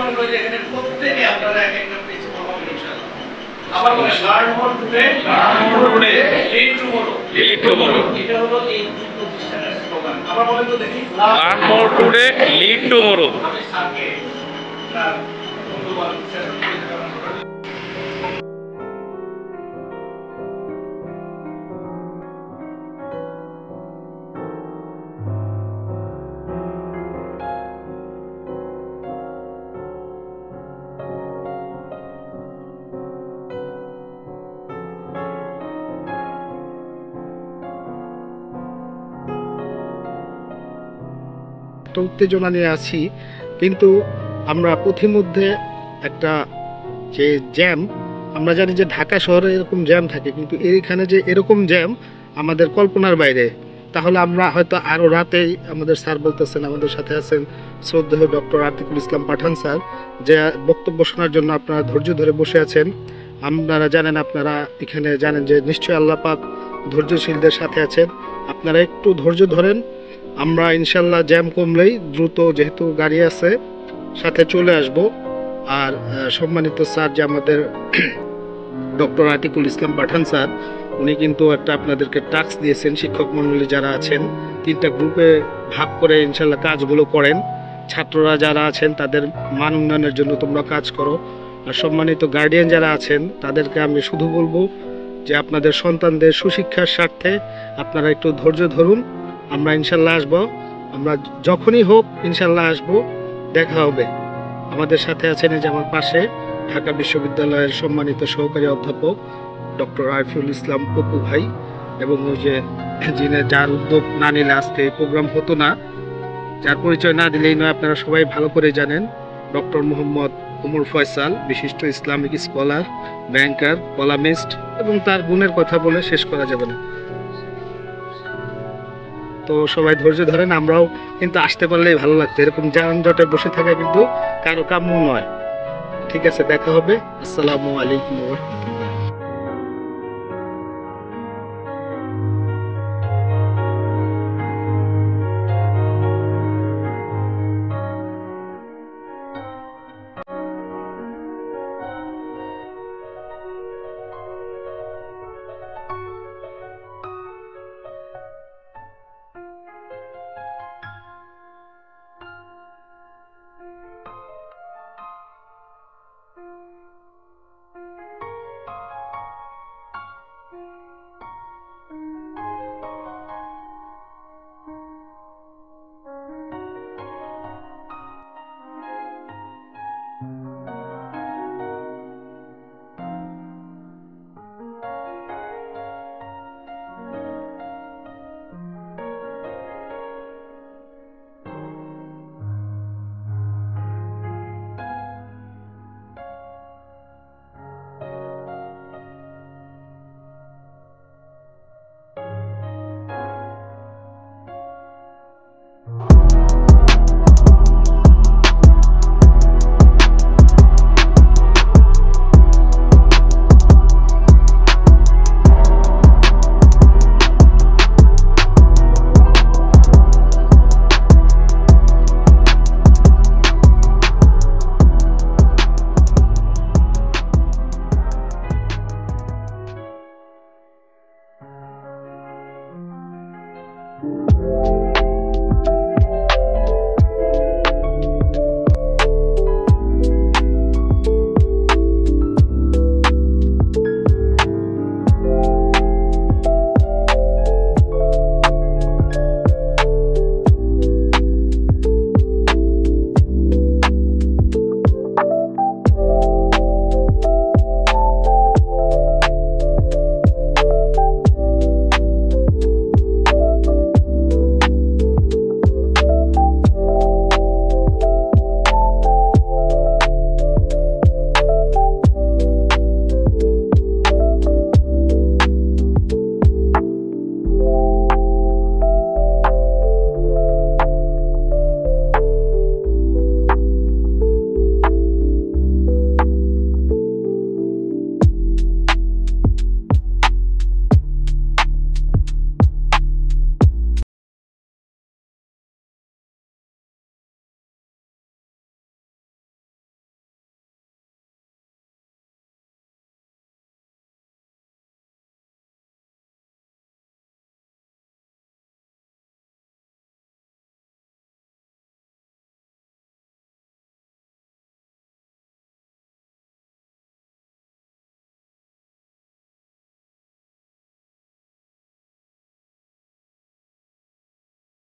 মনে করি এখানে প্রত্যেকই আপনারা এক একটা পেজ পাবেন ইনশাআল্লাহ। আবার বলেন learn more today lead tomorrow. এটা হলো এই প্রতিষ্ঠানের স্লোগান। আবার বলেন তো দেখি, learn more today lead tomorrow. আমি স্যারকে তার মূল্যবান সেশন করে দেওয়ার একটা উত্তেজনা নিয়ে আছি, কিন্তু আমরা পথিমধ্যে একটা যে জ্যাম, আমরা জানি যে ঢাকা শহরে এরকম জ্যাম থাকে, কিন্তু এইখানে যে এরকম জ্যাম আমাদের কল্পনার বাইরে। তাহলে আমরা হয়তো আরও রাতেই, আমাদের স্যার বলতেছেন, আমাদের সাথে আছেন শ্রদ্ধেয় ডক্টর আতিকুল ইসলাম পাঠান স্যার, যে বক্তব্য শোনার জন্য আপনারা ধৈর্য ধরে বসে আছেন। আপনারা জানেন, আপনারা এখানে জানেন যে নিশ্চয়ই আল্লাহ পাক ধৈর্যশীলদের সাথে আছেন। আপনারা একটু ধৈর্য ধরেন, আমরা ইনশাল্লাহ জ্যাম কমলেই দ্রুত, যেহেতু গাড়ি আছে, সাথে চলে আসব। আর সম্মানিত স্যার যে আমাদের ডক্টর আতিকুল ইসলাম পাঠান স্যার, উনি কিন্তু একটা আপনাদেরকে টাস্ক দিয়েছেন, শিক্ষক মণ্ডলী যারা আছেন 3টা গ্রুপে ভাগ করে ইনশাল্লাহ কাজগুলো করেন। ছাত্ররা যারা আছেন তাদের মান উন্নয়নের জন্য তোমরা কাজ করো। আর সম্মানিত গার্ডিয়ান যারা আছেন তাদেরকে আমি শুধু বলবো যে আপনাদের সন্তানদের সুশিক্ষার স্বার্থে আপনারা একটু ধৈর্য ধরুন। আমরা ইনশাল্লাহ আসবো, আমরা যখনই হোক ইনশাল্লাহ আসবো, দেখা হবে। আমাদের সাথে আছেন এই যে আমার পাশে ঢাকা বিশ্ববিদ্যালয়ের সম্মানিত সহকারী অধ্যাপক ডক্টর আরিফুল ইসলাম পপু ভাই, এবং ওই যে যার উদ্যোগ না নিলে আজকে এই প্রোগ্রাম হতো না, যার পরিচয় না দিলেই নয়, আপনারা সবাই ভালো করে জানেন, ডক্টর মোহাম্মদ ওমর ফয়সাল, বিশিষ্ট ইসলামিক স্কলার, ব্যাংকার, কলামিস্ট, এবং তার গুণের কথা বলে শেষ করা যাবে না। তো সবাই ধৈর্য ধরেন, আমরাও কিন্তু আসতে পারলেই ভালো লাগতো, এরকম যানজটে বসে থাকা কিন্তু কারো কাম্য নয়। ঠিক আছে, দেখা হবে। আসসালামু আলাইকুম ওয়া রাহমাতুল্লাহ। you.